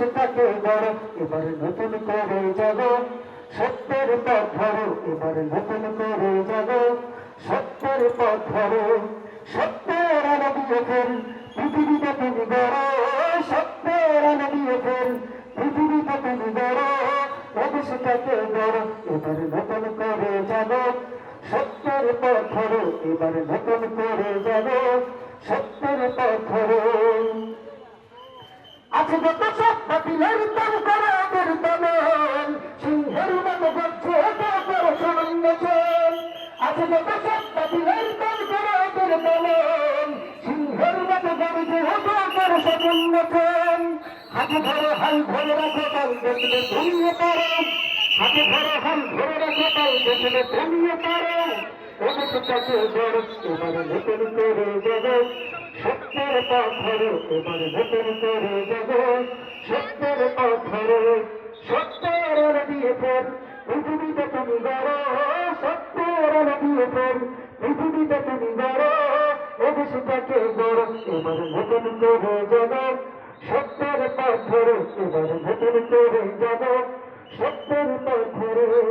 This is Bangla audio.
অবস্থাকে গড়ো এবার নতুন করে জাগো সত্যের পথ ধরো এবার নতুন করে জাগো সত্যের পথ ধরো সত্যের আলো দিয়ে ফের পৃথিবীতে তুমি গড়ো সত্যের আলো দিয়ে ফের পৃথিবীতে তুমি গড়ো অবস্থাকে গড়ো এবার নতুন করে জাগো সত্যের পথ ধরো এবার নতুন করে জাগো সত্যের পথ ধরো আছে যত সব বাতিলের দল করো ওদের দমন সিংহের মতো গর্জে করো সামান্য চল আছে যত সব বাতিলের দল করো ওদের দমন সিংহের মতো গর্জে করো সামান্য চল হাতে ধরে হাল ধরে রাখো কাল দেখবে তুমিও পারো হাতে ধরে হাল ধরে রাখো কাল দেখবে তুমিও পারো অবস্থাকে গড়ো এবার নতুন করে যাবো সত্যের পথ ধরো এবার নতুন করে যাবো সত্যের পথ ধরো সত্যের আলো দিয়ে ফের পৃথিবীতে তুমি গড়ো সত্যের আলো দিয়ে ফের পৃথিবীতে তুমি গড়ো অবস্থাকে গড়ো এবার নতুন করে যাবো সত্যের পথ ধরো এবার নতুন করে যাবো সত্যের পথ ধরো।